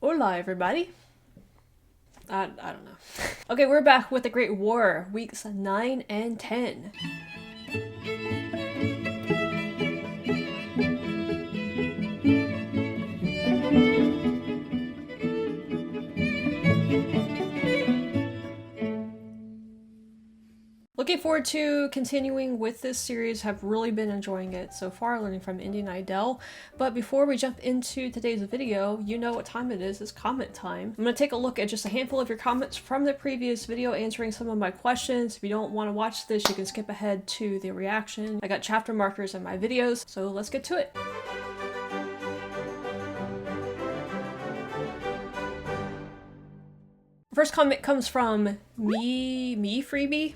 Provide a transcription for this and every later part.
Hola, everybody. I don't know. Okay, we're back with the Great War, weeks 9 and 10. Looking forward to continuing with this series. Have really been enjoying it so far, learning from Indian Idol. But before we jump into today's video, you know what time it is. It's comment time. I'm going to take a look at just a handful of your comments from the previous video, answering some of my questions. If you don't want to watch this, you can skip ahead to the reaction. I got chapter markers in my videos, so let's get to it. First comment comes from me freebie.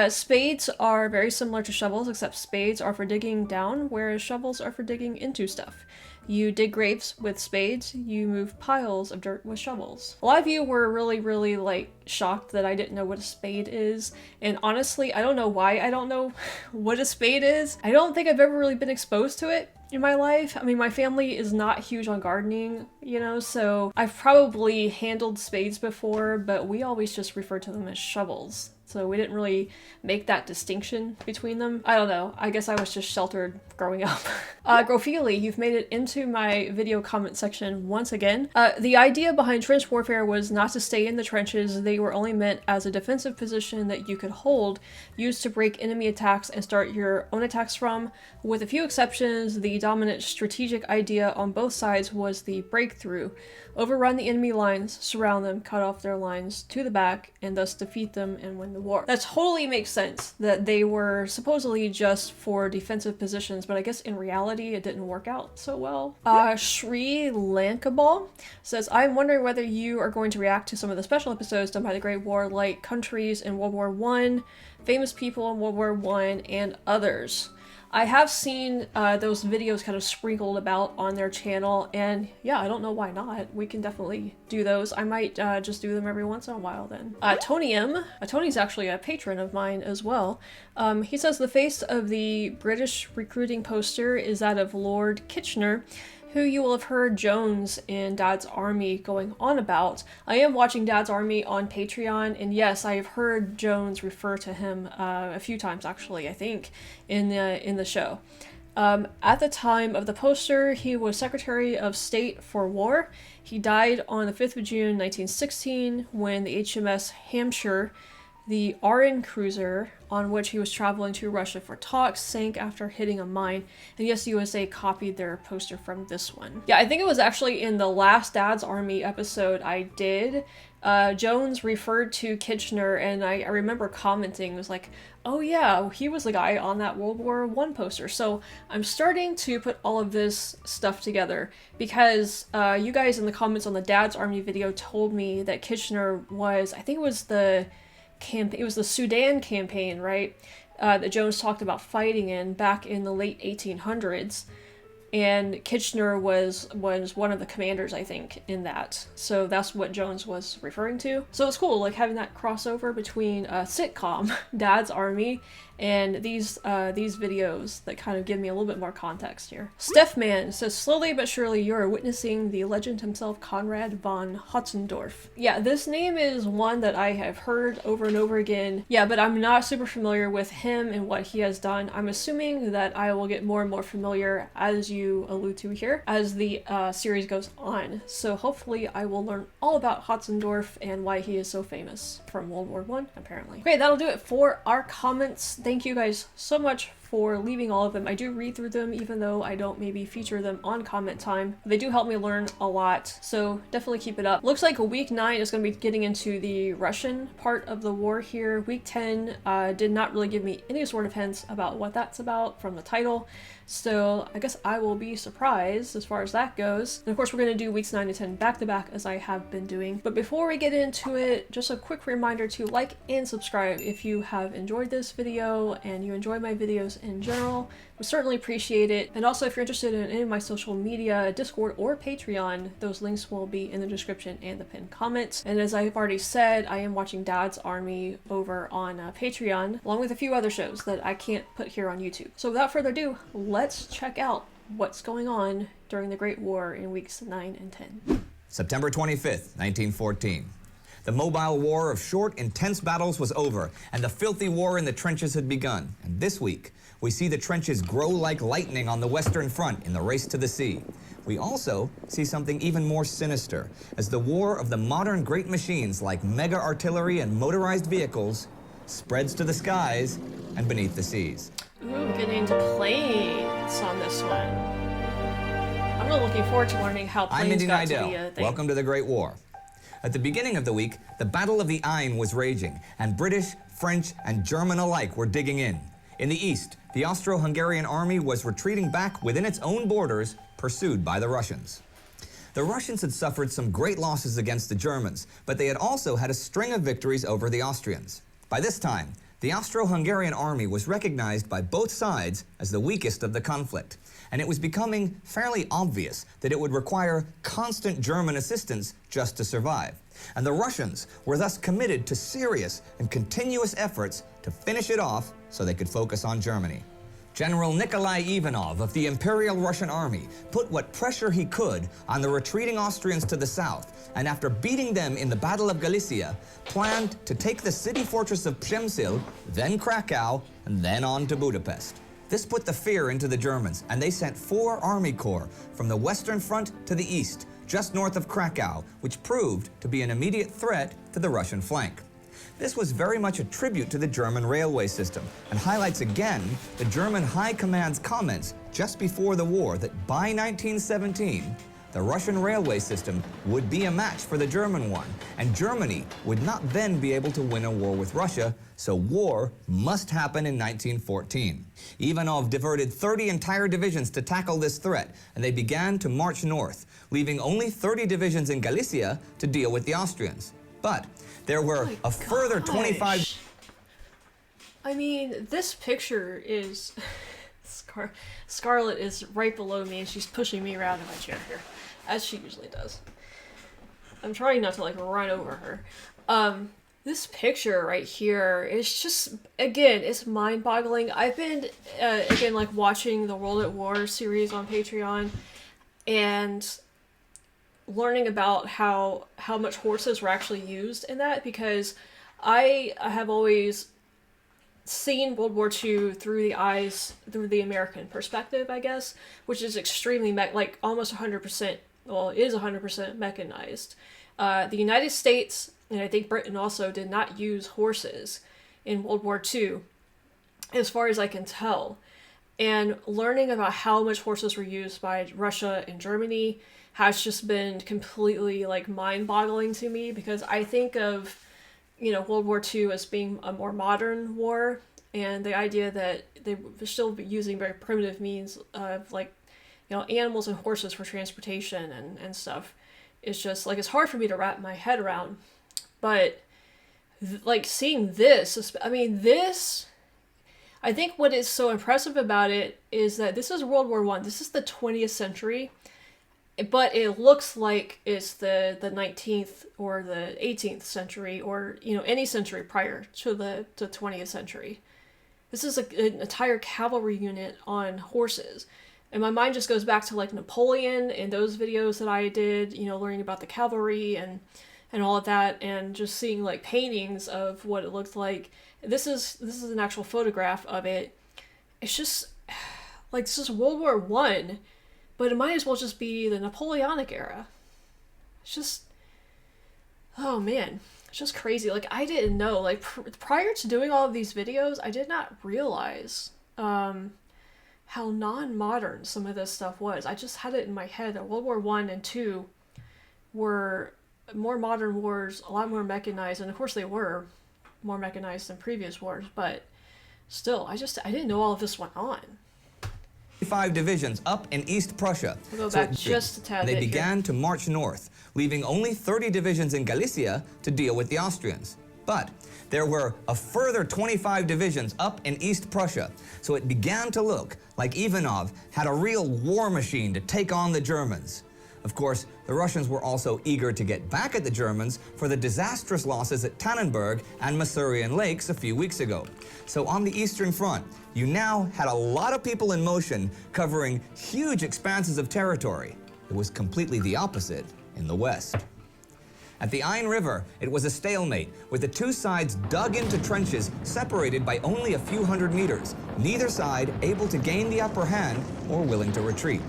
Spades are very similar to shovels, except spades are for digging down, whereas shovels are for digging into stuff. You dig graves with spades, you move piles of dirt with shovels. A lot of you were really like shocked that I didn't know what a spade is, and honestly, I don't know why I don't know what a spade is. I don't think I've ever really been exposed to it in my life. I mean, my family is not huge on gardening, you know, so I've probably handled spades before, but we always just refer to them as shovels. So we didn't really make that distinction between them. I don't know. I guess I was just sheltered growing up. Grofili, you've made it into my video comment section once again. The idea behind trench warfare was not to stay in the trenches. They were only meant as a defensive position that you could hold, used to break enemy attacks and start your own attacks from. With a few exceptions, the dominant strategic idea on both sides was the breakthrough. Overrun the enemy lines, surround them, cut off their lines to the back, and thus defeat them and win the war. That totally makes sense, that they were supposedly just for defensive positions, but I guess in reality it didn't work out so well. Sri Lankabal says, I'm wondering whether you are going to react to some of the special episodes done by the Great War, like countries in World War I, famous people in World War I, and others. I have seen those videos kind of sprinkled about on their channel, and yeah, I don't know why not. We can definitely do those. I might just do them every once in a while then. Tony M. Tony's actually a patron of mine as well. He says the face of the British recruiting poster is that of Lord Kitchener, who you will have heard Jones in Dad's Army going on about. I am watching Dad's Army on Patreon, and yes, I have heard Jones refer to him a few times actually, I think, in the show. At the time of the poster, he was Secretary of State for War. He died on the 5th of June 1916 when the HMS Hampshire, the RN cruiser on which he was traveling to Russia for talks, sank after hitting a mine. And yes, USA copied their poster from this one. Yeah, I think it was actually in the last Dad's Army episode I did. Jones referred to Kitchener, and I remember commenting, it was like, oh yeah, he was the guy on that World War I poster. So I'm starting to put all of this stuff together because you guys in the comments on the Dad's Army video told me that Kitchener was, I think it was the Sudan campaign, right? That Jones talked about fighting in back in the late 1800s. And Kitchener was one of the commanders, I think, in that. So that's what Jones was referring to. So it's cool, like having that crossover between a sitcom, Dad's Army, and these videos that kind of give me a little bit more context here. Stephman says, slowly but surely you are witnessing the legend himself, Conrad von Hotzendorf. Yeah, this name is one that I have heard over and over again. Yeah, but I'm not super familiar with him and what he has done. I'm assuming that I will get more and more familiar, as you allude to here, as the series goes on. So hopefully I will learn all about Hotzendorf and why he is so famous from World War I, apparently. Okay, that'll do it for our comments. Thank you guys so much for leaving all of them. I do read through them, even though I don't maybe feature them on comment time. They do help me learn a lot, so definitely keep it up. Looks like week 9 is going to be getting into the Russian part of the war here. Week 10 did not really give me any sort of hints about what that's about from the title, so I guess I will be surprised as far as that goes. And of course we're going to do weeks 9 to 10 back to back, as I have been doing. But before we get into it, just a quick reminder to like and subscribe if you have enjoyed this video and you enjoy my videos in general. Would certainly appreciate it. And also, if you're interested in any of my social media, Discord or Patreon, those links will be in the description and the pinned comments. And as I've already said, I am watching Dad's Army over on Patreon, along with a few other shows that I can't put here on YouTube. So without further ado, let's check out what's going on during the Great War in weeks 9 and 10. September 25th, 1914. The mobile war of short, intense battles was over, and the filthy war in the trenches had begun. And this week, we see the trenches grow like lightning on the Western Front in the race to the sea. We also see something even more sinister, as the war of the modern great machines like mega artillery and motorized vehicles spreads to the skies and beneath the seas. Ooh, getting into planes on this one. I'm really looking forward to learning how planes got to be a thing. Welcome to the Great War. At the beginning of the week, the Battle of the Aisne was raging, and British, French, and German alike were digging in. In the east, the Austro-Hungarian army was retreating back within its own borders, pursued by the Russians. The Russians had suffered some great losses against the Germans, but they had also had a string of victories over the Austrians. By this time, the Austro-Hungarian army was recognized by both sides as the weakest of the conflict, and it was becoming fairly obvious that it would require constant German assistance just to survive. And the Russians were thus committed to serious and continuous efforts to finish it off so they could focus on Germany. General Nikolai Ivanov of the Imperial Russian Army put what pressure he could on the retreating Austrians to the south, and after beating them in the Battle of Galicia, planned to take the city fortress of Przemysl, then Krakow, and then on to Budapest. This put the fear into the Germans, and they sent 4 army corps from the Western Front to the east, just north of Krakow, which proved to be an immediate threat to the Russian flank. This was very much a tribute to the German railway system, and highlights again the German High Command's comments just before the war that by 1917, the Russian railway system would be a match for the German one, and Germany would not then be able to win a war with Russia, so war must happen in 1914. Ivanov diverted 30 entire divisions to tackle this threat, and they began to march north, leaving only 30 divisions in Galicia to deal with the Austrians. But there were a further 25... I mean, this picture is... Scarlett is right below me and she's pushing me around in my chair here, as she usually does. I'm trying not to like run over her. This picture right here is just, again, it's mind-boggling. I've been, again, like watching the World at War series on Patreon and learning about how much horses were actually used in that, because I have always seen World War II through the American perspective, I guess, which is extremely like almost 100%, well, it is 100% mechanized. The United States, and I think Britain also, did not use horses in World War II, as far as I can tell. And learning about how much horses were used by Russia and Germany has just been completely like mind-boggling to me, because I think of, you know, World War II as being a more modern war, and the idea that they were still using very primitive means of, like, you know, animals and horses for transportation and stuff. It's just like, it's hard for me to wrap my head around. But like seeing this, I mean, this, I think what is so impressive about it is that this is World War I. This is the 20th century. But it looks like it's the 19th or the 18th century, or, you know, any century prior to the 20th century. This is an entire cavalry unit on horses. And my mind just goes back to like Napoleon and those videos that I did, you know, learning about the cavalry and all of that, and just seeing like paintings of what it looked like. This is an actual photograph of it. It's just like, this is World War I. But it might as well just be the Napoleonic era. It's just, oh man, it's just crazy. Like, I didn't know, like, prior to doing all of these videos, I did not realize how non-modern some of this stuff was. I just had it in my head that World War I and II were more modern wars, a lot more mechanized, and of course they were more mechanized than previous wars, but still, I didn't know all of this went on. 5 divisions up in East Prussia. We'll go back just a tad bit. They began to march north, leaving only 30 divisions in Galicia to deal with the Austrians. But there were a further 25 divisions up in East Prussia, so it began to look like Ivanov had a real war machine to take on the Germans. Of course, the Russians were also eager to get back at the Germans for the disastrous losses at Tannenberg and Masurian Lakes a few weeks ago. So on the Eastern Front, you now had a lot of people in motion covering huge expanses of territory. It was completely the opposite in the west. At the Ain River, it was a stalemate, with the two sides dug into trenches separated by only a few hundred meters, neither side able to gain the upper hand or willing to retreat.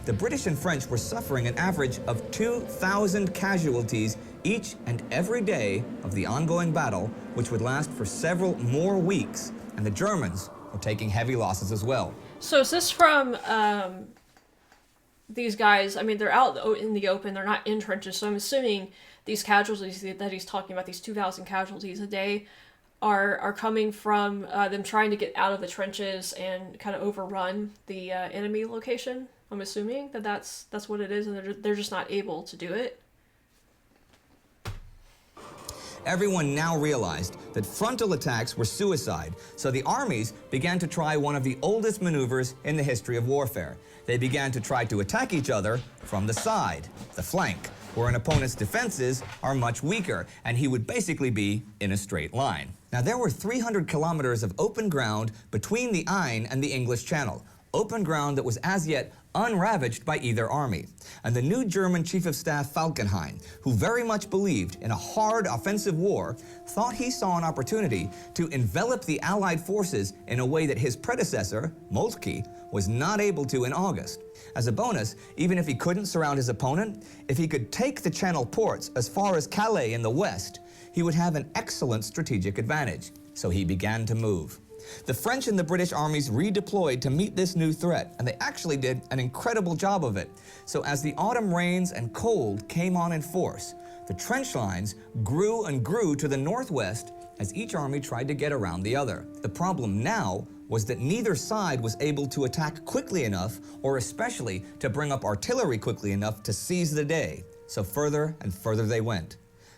The British and French were suffering an average of 2,000 casualties each and every day of the ongoing battle, which would last for several more weeks, and the Germans were taking heavy losses as well. So is this from these guys? I mean, they're out in the open, they're not in trenches, so I'm assuming these casualties that he's talking about, these 2,000 casualties a day, are coming from them trying to get out of the trenches and kind of overrun the enemy location. I'm assuming that's what it is, and they're just not able to do it. Everyone now realized that frontal attacks were suicide, so the armies began to try one of the oldest maneuvers in the history of warfare. They began to try to attack each other from the side, the flank, where an opponent's defenses are much weaker, and he would basically be in a straight line. Now, there were 300 kilometers of open ground between the Ain and the English Channel, open ground that was as yet unravaged by either army. And the new German Chief of Staff Falkenhayn, who very much believed in a hard offensive war, thought he saw an opportunity to envelop the Allied forces in a way that his predecessor, Moltke, was not able to in August. As a bonus, even if he couldn't surround his opponent, if he could take the Channel ports as far as Calais in the west, he would have an excellent strategic advantage. So he began to move. The French and the British armies redeployed to meet this new threat, and they actually did an incredible job of it. So as the autumn rains and cold came on in force, the trench lines grew and grew to the northwest as each army tried to get around the other. The problem now was that neither side was able to attack quickly enough, or especially to bring up artillery quickly enough to seize the day. So further and further they went.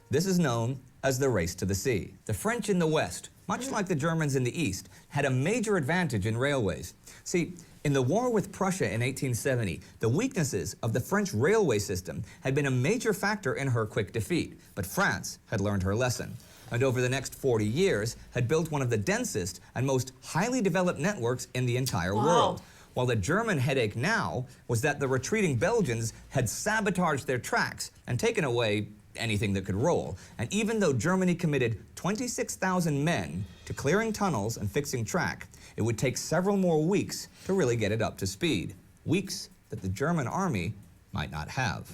This is known as the race to the sea. The French in the west, much like the Germans in the east, had a major advantage in railways. See, in the war with Prussia in 1870, the weaknesses of the French railway system had been a major factor in her quick defeat, but France had learned her lesson, and over the next 40 years had built one of the densest and most highly developed networks in the entire world. While the German headache now was that the retreating Belgians had sabotaged their tracks and taken away anything that could roll. And even though Germany committed 26,000 men to clearing tunnels and fixing track, it would take several more weeks to really get it up to speed. Weeks that the German army might not have.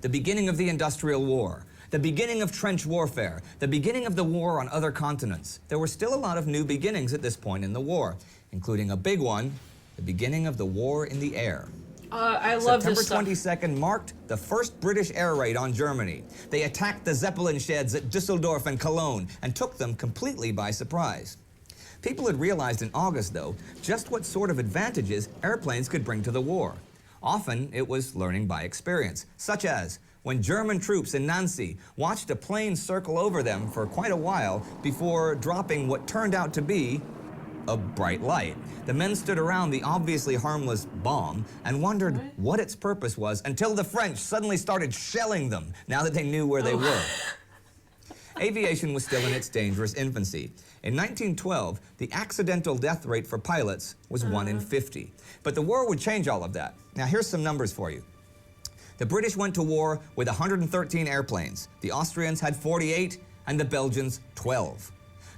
The beginning of the Industrial War, the beginning of trench warfare, the beginning of the war on other continents. There were still a lot of new beginnings at this point in the war, including a big one, the beginning of the war in the air. I love this stuff. September 22nd marked the first British air raid on Germany. They attacked the Zeppelin sheds at Düsseldorf and Cologne and took them completely by surprise. People had realized in August, though, just what sort of advantages airplanes could bring to the war. Often it was learning by experience, such as when German troops in Nancy watched a plane circle over them for quite a while before dropping what turned out to be a bright light. The men stood around the obviously harmless bomb and wondered what its purpose was until the French suddenly started shelling them now that they knew where they were. Aviation was still in its dangerous infancy. In 1912, the accidental death rate for pilots was 1 in 50. But the war would change all of that. Now here's some numbers for you. The British went to war with 113 airplanes. The Austrians had 48 and the Belgians 12.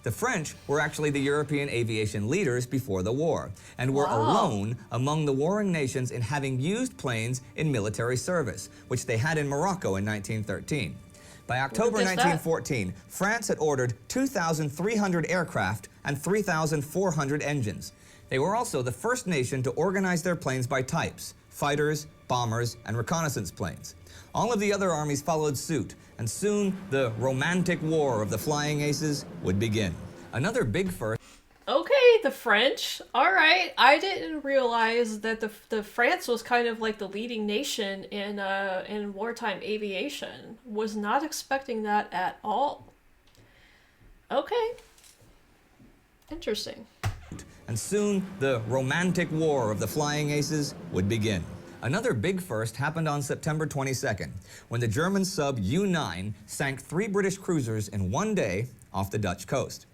The French were actually the European aviation leaders before the war and were alone among the warring nations in having used planes in military service, which they had in Morocco in 1913. By October 1914, France had ordered 2,300 aircraft and 3,400 engines. They were also the first nation to organize their planes by types: fighters, bombers, and reconnaissance planes. All of the other armies followed suit, and soon the romantic war of the flying aces would begin. Another big first. Okay, the French. All right, I didn't realize that the France was kind of like the leading nation in wartime aviation. Was not expecting that at all. Okay, interesting. And soon the romantic war of the flying aces would begin. Another big first happened on September 22nd, when the German sub U-9 sank 3 British cruisers in one day off the Dutch coast.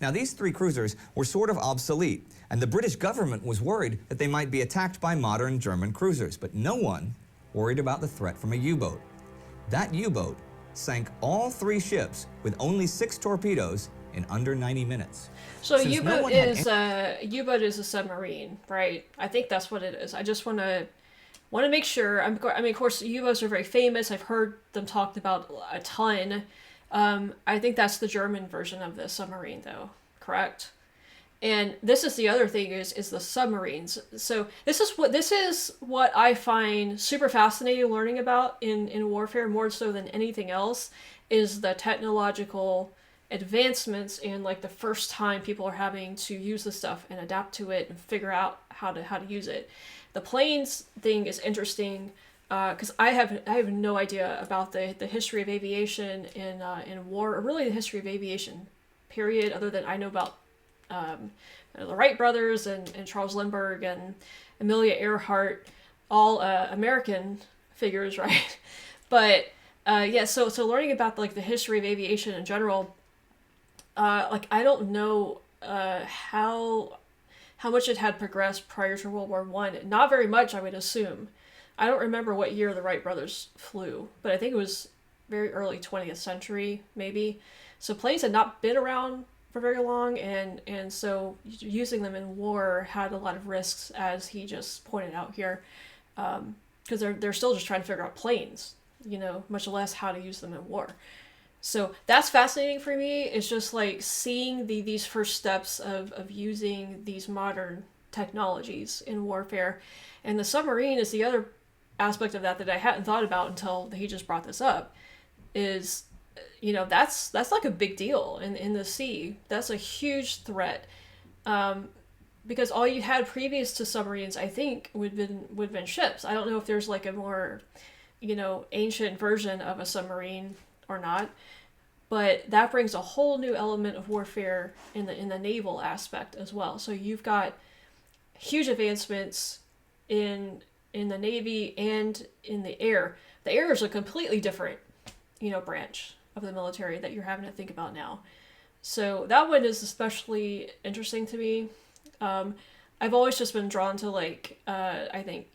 Now, these 3 cruisers were sort of obsolete, and the British government was worried that they might be attacked by modern German cruisers, but no one worried about the threat from a U-boat. That U-boat sank all 3 ships with only 6 torpedoes in under 90 minutes. So Since no U-boat one had is a submarine, right? I think that's what it is. I just want to make sure. I mean, of course, U-boats are very famous. I've heard them talked about a ton. I think that's the German version of the submarine, though. Correct? And this is the other thing is the submarines. So this is what I find super fascinating learning about in warfare, more so than anything else, is the technological advancements and like the first time people are having to use this stuff and adapt to it and figure out how to use it. The planes thing is interesting because I have no idea about the history of aviation in war, or really the history of aviation period, other than I know about the Wright brothers and Charles Lindbergh and Amelia Earhart, all American figures, right? But yeah, so learning about like the history of aviation in general, like I don't know how much it had progressed prior to World War One. Not very much, I would assume. I don't remember what year the Wright brothers flew, but I think it was very early 20th century, maybe. So planes had not been around for very long, and so using them in war had a lot of risks, as he just pointed out here, because they're still just trying to figure out planes, much less how to use them in war. So that's fascinating for me. It's just like seeing these first steps of using these modern technologies in warfare. And the submarine is the other aspect of that I hadn't thought about until he just brought this up, is, that's like a big deal in the sea. That's a huge threat. Because all you had previous to submarines, I think, would have been ships. I don't know if there's like a more, ancient version of a submarine or not, but that brings a whole new element of warfare in the naval aspect as well. So you've got huge advancements in the Navy and in the air. The air is a completely different, branch of the military that you're having to think about now. So that one is especially interesting to me. I've always just been drawn to I think,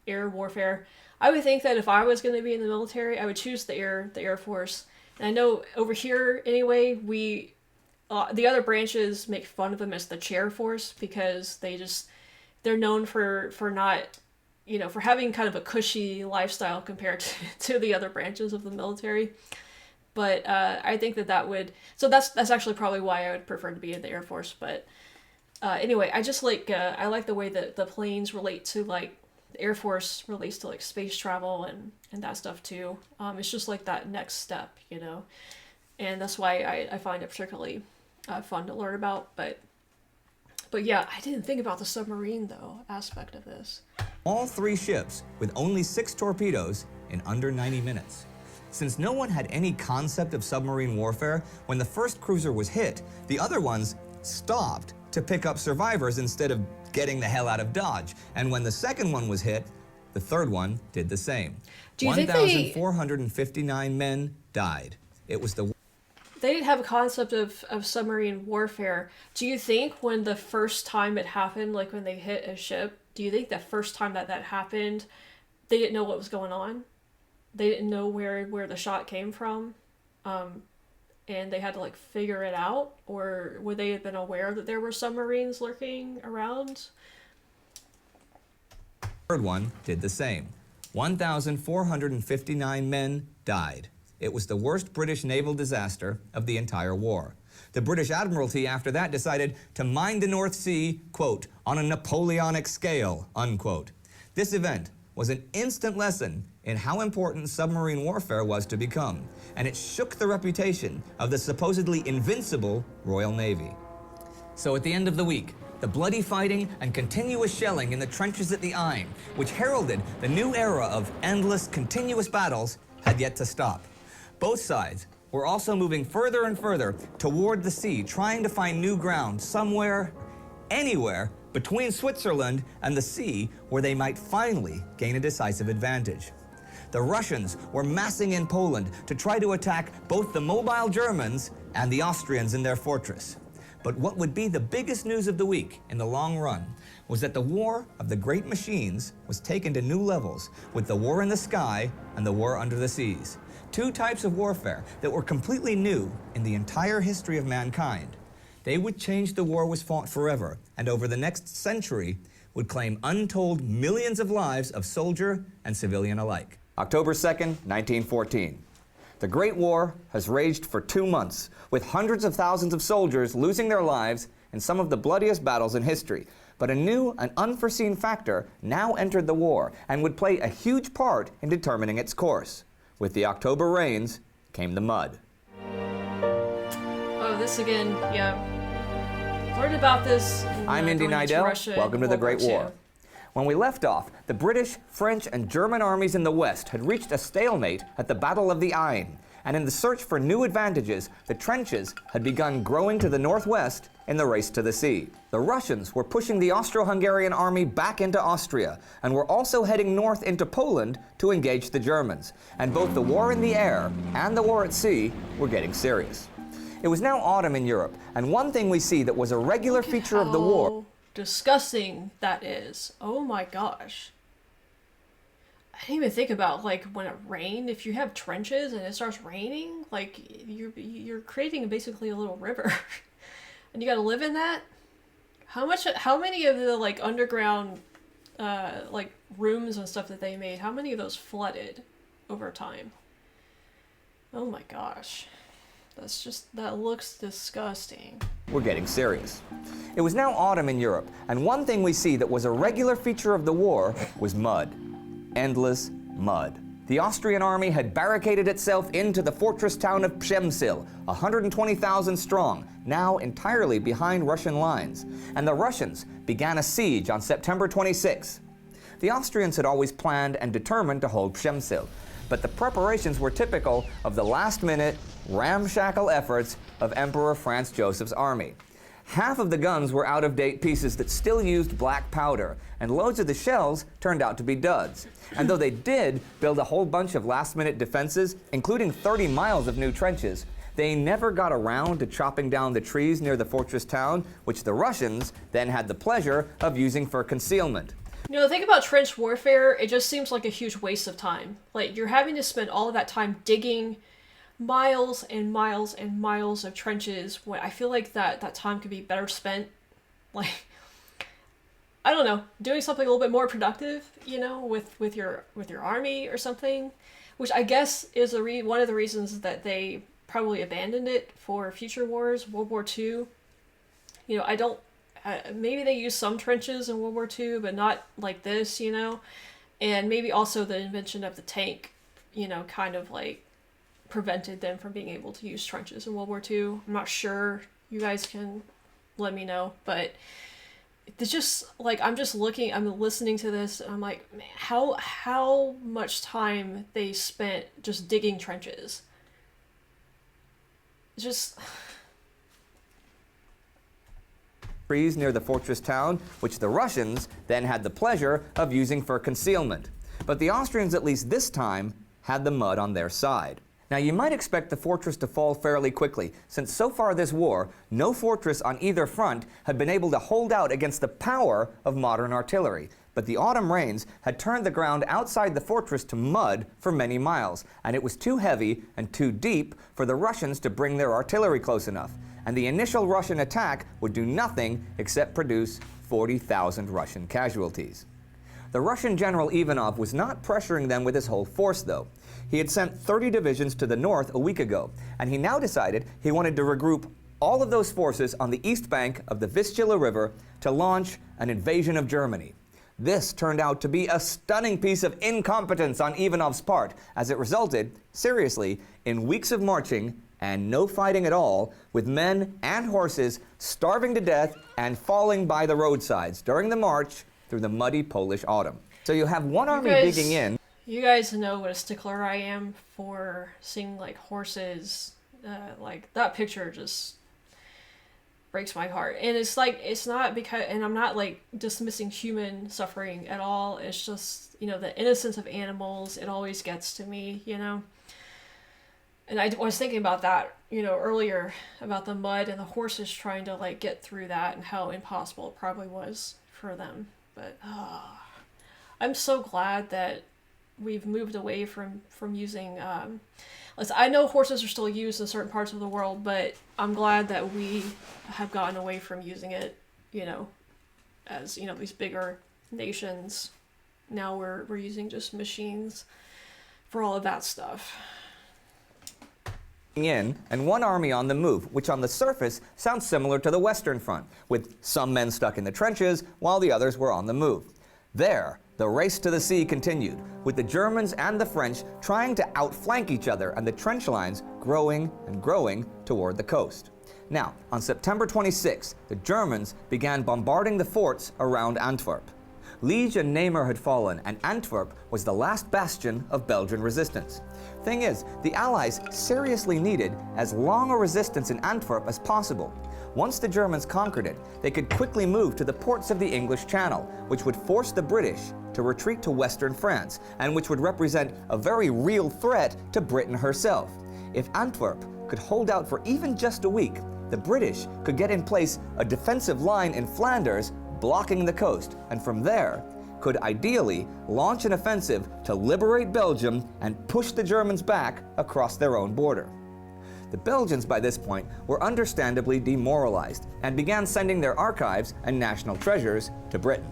air warfare. I would think that if I was going to be in the military, I would choose the Air Force. And I know over here anyway, the other branches make fun of them as the chair force, because they're known for not, for having kind of a cushy lifestyle compared to the other branches of the military. But I think that would, so that's actually probably why I would prefer to be in the Air Force. But anyway, I just I like the way that the planes relate to the Air Force relates to space travel and that stuff too. It's just like that next step, and that's why I find it particularly fun to learn about. But yeah, I didn't think about the submarine though aspect of this. all 3 ships with only 6 torpedoes in under 90 minutes. Since no one had any concept of submarine warfare, when the first cruiser was hit, the other ones stopped to pick up survivors instead of getting the hell out of Dodge. And when the second one was hit, the third one did the same. Do you think 1,459 men died. It was the... They didn't have a concept of submarine warfare. Do you think when the first time it happened, like when they hit a ship, do you think the first time that happened, they didn't know what was going on? They didn't know where the shot came from? And they had to figure it out? Or would they have been aware that there were submarines lurking around? Third one did the same. 1,459 men died. It was the worst British naval disaster of the entire war. The British Admiralty after that decided to mine the North Sea, quote, on a Napoleonic scale, unquote. This event was an instant lesson in how important submarine warfare was to become, and it shook the reputation of the supposedly invincible Royal Navy. So at the end of the week, the bloody fighting and continuous shelling in the trenches at the Ain, which heralded the new era of endless, continuous battles, had yet to stop. Both sides were also moving further and further toward the sea, trying to find new ground somewhere, anywhere, between Switzerland and the sea, where they might finally gain a decisive advantage. The Russians were massing in Poland to try to attack both the mobile Germans and the Austrians in their fortress. But what would be the biggest news of the week in the long run was that the war of the great machines was taken to new levels with the war in the sky and the war under the seas. Two types of warfare that were completely new in the entire history of mankind. They would change the war was fought forever, and over the next century would claim untold millions of lives of soldier and civilian alike. October 2nd, 1914. The Great War has raged for 2 months, with hundreds of thousands of soldiers losing their lives in some of the bloodiest battles in history. But a new and unforeseen factor now entered the war and would play a huge part in determining its course. With the October rains came the mud. Oh, this again, yeah. Learned about this. I'm Indy Nidell. Welcome to the Great War. When we left off, the British, French, and German armies in the West had reached a stalemate at the Battle of the Aisne, and in the search for new advantages, the trenches had begun growing to the northwest in the race to the sea. The Russians were pushing the Austro-Hungarian army back into Austria, and were also heading north into Poland to engage the Germans. And both the war in the air and the war at sea were getting serious. It was now autumn in Europe, and one thing we see that was a regular feature of the war. Disgusting that is. Oh my gosh. I didn't even think about like when it rained. If you have trenches and it starts raining, like you're creating basically a little river, and you got to live in that. How many of the like underground, like rooms and stuff that they made? How many of those flooded over time? Oh my gosh. That looks disgusting. We're getting serious. It was now autumn in Europe, and one thing we see that was a regular feature of the war was mud. Endless mud. The Austrian army had barricaded itself into the fortress town of Przemysl, 120,000 strong, now entirely behind Russian lines, and the Russians began a siege on September 26. The Austrians had always planned and determined to hold Przemysl, but the preparations were typical of the last-minute, ramshackle efforts of Emperor Franz Joseph's army. Half of the guns were out-of-date pieces that still used black powder, and loads of the shells turned out to be duds. And though they did build a whole bunch of last-minute defenses, including 30 miles of new trenches, they never got around to chopping down the trees near the fortress town, which the Russians then had the pleasure of using for concealment. You know, the thing about trench warfare, it just seems like a huge waste of time. Like, you're having to spend all of that time digging miles and miles and miles of trenches when I feel like that time could be better spent, like, I don't know, doing something a little bit more productive, you know, with your army or something, which I guess is one of the reasons that they probably abandoned it for future wars, World War II. You know, maybe they used some trenches in World War II, but not like this, you know, and maybe also the invention of the tank, you know, kind of like prevented them from being able to use trenches in World War II. I'm not sure. You guys can let me know, but it's just like I'm listening to this and I'm like, man, how much time they spent just digging trenches. It's just trees near the fortress town, which the Russians then had the pleasure of using for concealment. But the Austrians, at least this time, had the mud on their side. Now, you might expect the fortress to fall fairly quickly, since so far this war, no fortress on either front had been able to hold out against the power of modern artillery. But the autumn rains had turned the ground outside the fortress to mud for many miles, and it was too heavy and too deep for the Russians to bring their artillery close enough. And the initial Russian attack would do nothing except produce 40,000 Russian casualties. The Russian General Ivanov was not pressuring them with his whole force, though. He had sent 30 divisions to the north a week ago, and he now decided he wanted to regroup all of those forces on the east bank of the Vistula River to launch an invasion of Germany. This turned out to be a stunning piece of incompetence on Ivanov's part, as it resulted, seriously, in weeks of marching and no fighting at all, with men and horses starving to death and falling by the roadsides during the march through the muddy Polish autumn. So you have one army digging in. You guys know what a stickler I am for seeing like horses. Like that picture just breaks my heart. And it's like, it's not because, and I'm not like dismissing human suffering at all. It's just, you know, the innocence of animals, it always gets to me, you know. And I was thinking about that, earlier, about the mud and the horses trying to, like, get through that and how impossible it probably was for them. But I'm so glad that we've moved away from using... I know horses are still used in certain parts of the world, but I'm glad that we have gotten away from using it, as, these bigger nations. Now we're using just machines for all of that stuff. In and one army on the move, which on the surface sounds similar to the Western Front, with some men stuck in the trenches while the others were on the move. There, the race to the sea continued, with the Germans and the French trying to outflank each other and the trench lines growing and growing toward the coast. Now, on September 26, the Germans began bombarding the forts around Antwerp. Liege and Namur had fallen, and Antwerp was the last bastion of Belgian resistance. Thing is, the Allies seriously needed as long a resistance in Antwerp as possible. Once the Germans conquered it, they could quickly move to the ports of the English Channel, which would force the British to retreat to western France, and which would represent a very real threat to Britain herself. If Antwerp could hold out for even just a week, the British could get in place a defensive line in Flanders blocking the coast, and from there could ideally launch an offensive to liberate Belgium and push the Germans back across their own border. The Belgians by this point were understandably demoralized and began sending their archives and national treasures to Britain.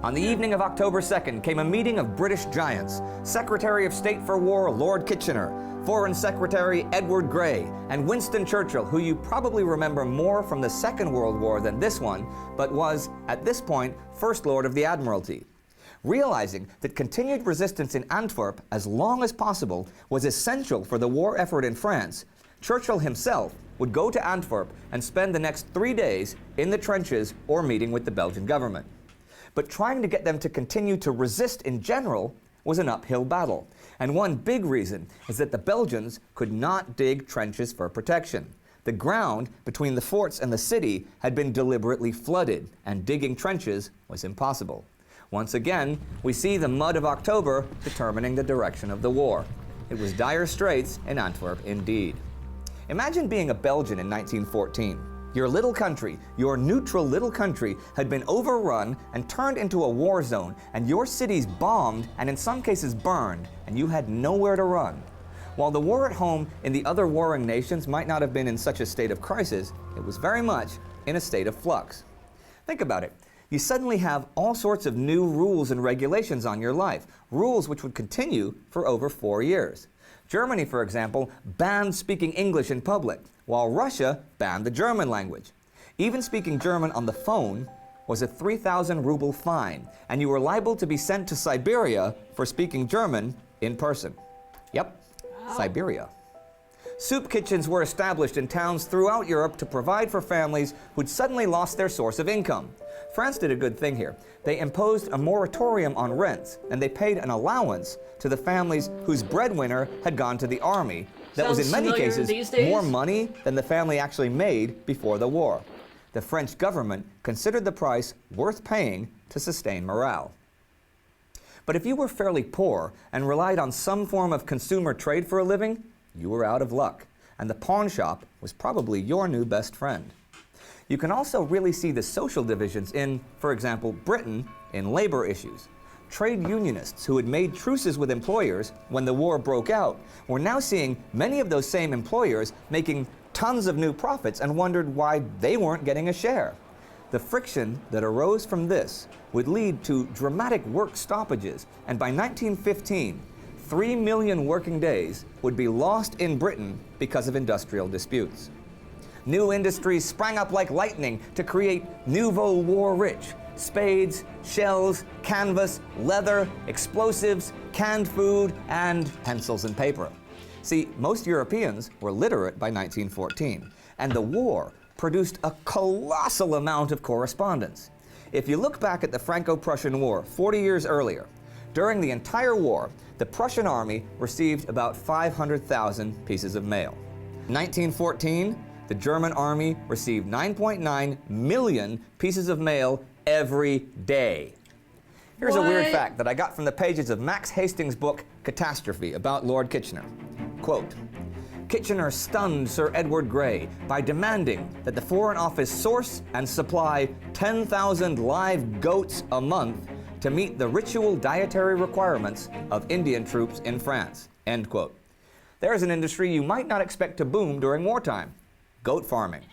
On the evening of October 2nd came a meeting of British giants: Secretary of State for War Lord Kitchener, Foreign Secretary Edward Grey, and Winston Churchill, who you probably remember more from the Second World War than this one, but was, at this point, First Lord of the Admiralty. Realizing that continued resistance in Antwerp as long as possible was essential for the war effort in France, Churchill himself would go to Antwerp and spend the next 3 days in the trenches or meeting with the Belgian government. But trying to get them to continue to resist in general was an uphill battle. And one big reason is that the Belgians could not dig trenches for protection. The ground between the forts and the city had been deliberately flooded, and digging trenches was impossible. Once again, we see the mud of October determining the direction of the war. It was dire straits in Antwerp indeed. Imagine being a Belgian in 1914. Your little country, your neutral little country, had been overrun and turned into a war zone, and your cities bombed and in some cases burned, and you had nowhere to run. While the war at home in the other warring nations might not have been in such a state of crisis, it was very much in a state of flux. Think about it. You suddenly have all sorts of new rules and regulations on your life, rules which would continue for over 4 years. Germany, for example, banned speaking English in public, while Russia banned the German language. Even speaking German on the phone was a 3,000 ruble fine, and you were liable to be sent to Siberia for speaking German in person. Yep, wow. Siberia. Soup kitchens were established in towns throughout Europe to provide for families who'd suddenly lost their source of income. France did a good thing here. They imposed a moratorium on rents, and they paid an allowance to the families whose breadwinner had gone to the army. That was in many cases more money than the family actually made before the war. The French government considered the price worth paying to sustain morale. But if you were fairly poor and relied on some form of consumer trade for a living, you were out of luck, and the pawn shop was probably your new best friend. You can also really see the social divisions in, for example, Britain in labor issues. Trade unionists who had made truces with employers when the war broke out were now seeing many of those same employers making tons of new profits and wondered why they weren't getting a share. The friction that arose from this would lead to dramatic work stoppages, and by 1915, 3 million working days would be lost in Britain because of industrial disputes. New industries sprang up like lightning to create nouveau war rich: spades, shells, canvas, leather, explosives, canned food, and pencils and paper. See, most Europeans were literate by 1914, and the war produced a colossal amount of correspondence. If you look back at the Franco-Prussian War 40 years earlier, during the entire war, the Prussian army received about 500,000 pieces of mail. In 1914, the German army received 9.9 million pieces of mail every day. Here's a weird fact that I got from the pages of Max Hastings' book, Catastrophe, about Lord Kitchener. Quote, Kitchener stunned Sir Edward Grey by demanding that the Foreign Office source and supply 10,000 live goats a month to meet the ritual dietary requirements of Indian troops in France, end quote. There's an industry you might not expect to boom during wartime: goat farming.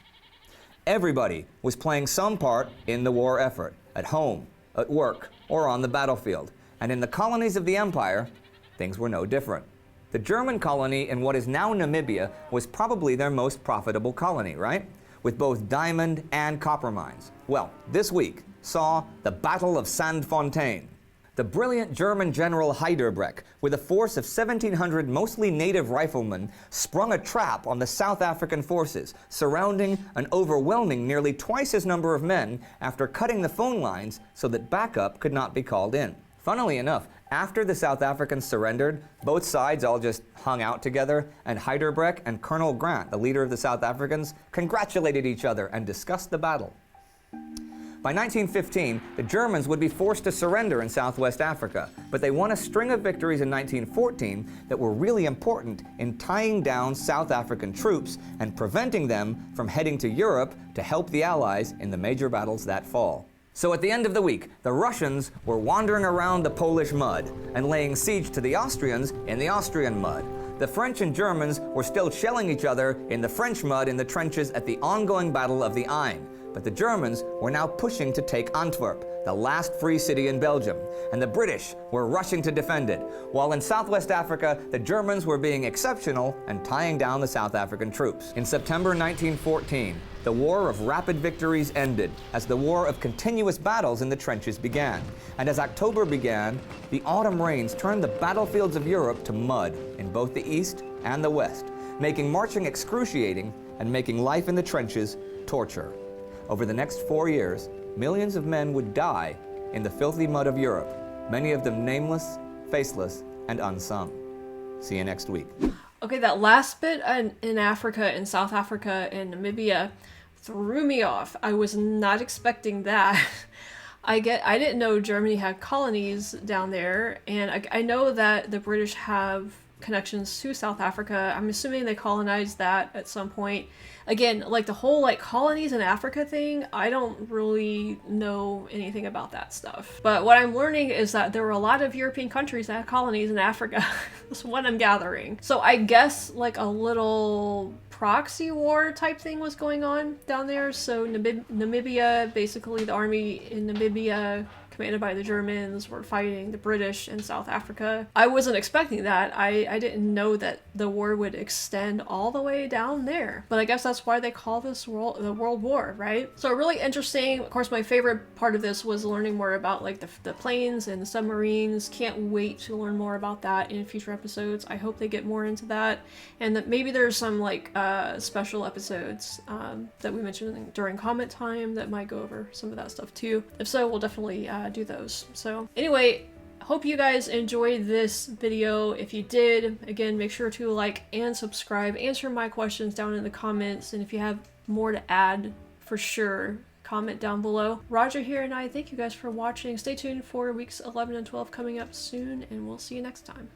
Everybody was playing some part in the war effort, at home, at work, or on the battlefield. And in the colonies of the empire, things were no different. The German colony in what is now Namibia was probably their most profitable colony, right? With both diamond and copper mines. Well, this week saw the Battle of Sandfontein. The brilliant German general Heiderbrecht, with a force of 1,700 mostly native riflemen, sprung a trap on the South African forces, surrounding an overwhelming nearly twice his number of men after cutting the phone lines so that backup could not be called in. Funnily enough, after the South Africans surrendered, both sides all just hung out together, and Heiderbrecht and Colonel Grant, the leader of the South Africans, congratulated each other and discussed the battle. By 1915, the Germans would be forced to surrender in Southwest Africa, but they won a string of victories in 1914 that were really important in tying down South African troops and preventing them from heading to Europe to help the Allies in the major battles that fall. So at the end of the week, the Russians were wandering around the Polish mud and laying siege to the Austrians in the Austrian mud. The French and Germans were still shelling each other in the French mud in the trenches at the ongoing Battle of the Aisne. But the Germans were now pushing to take Antwerp, the last free city in Belgium, and the British were rushing to defend it, while in Southwest Africa, the Germans were being exceptional and tying down the South African troops. In September 1914, the War of Rapid Victories ended as the War of Continuous Battles in the trenches began. And as October began, the autumn rains turned the battlefields of Europe to mud in both the East and the West, making marching excruciating and making life in the trenches torture. Over the next 4 years, millions of men would die in the filthy mud of Europe, many of them nameless, faceless, and unsung. See you next week. Okay, that last bit in Africa, in South Africa, and Namibia threw me off. I was not expecting that. I didn't know Germany had colonies down there, and I know that the British have connections to South Africa. I'm assuming they colonized that at some point. Again, like the whole like colonies in Africa thing, I don't really know anything about that stuff. But what I'm learning is that there were a lot of European countries that had colonies in Africa. That's what I'm gathering. So I guess like a little proxy war type thing was going on down there. So Namibia, basically the army in Namibia, commanded by the Germans, were fighting the British in South Africa. I wasn't expecting that. I didn't know that the war would extend all the way down there. But I guess that's why they call this the World War, right? So really interesting. Of course, my favorite part of this was learning more about like the planes and the submarines. Can't wait to learn more about that in future episodes. I hope they get more into that, and that maybe there's some like special episodes that we mentioned during comment time that might go over some of that stuff too. If so, we'll definitely do those. So anyway, hope you guys enjoyed this video. If you did, again, make sure to like and subscribe, answer my questions down in the comments, and if you have more to add, for sure, comment down below. Roger here, and I thank you guys for watching. Stay tuned for weeks 11 and 12 coming up soon, and we'll see you next time.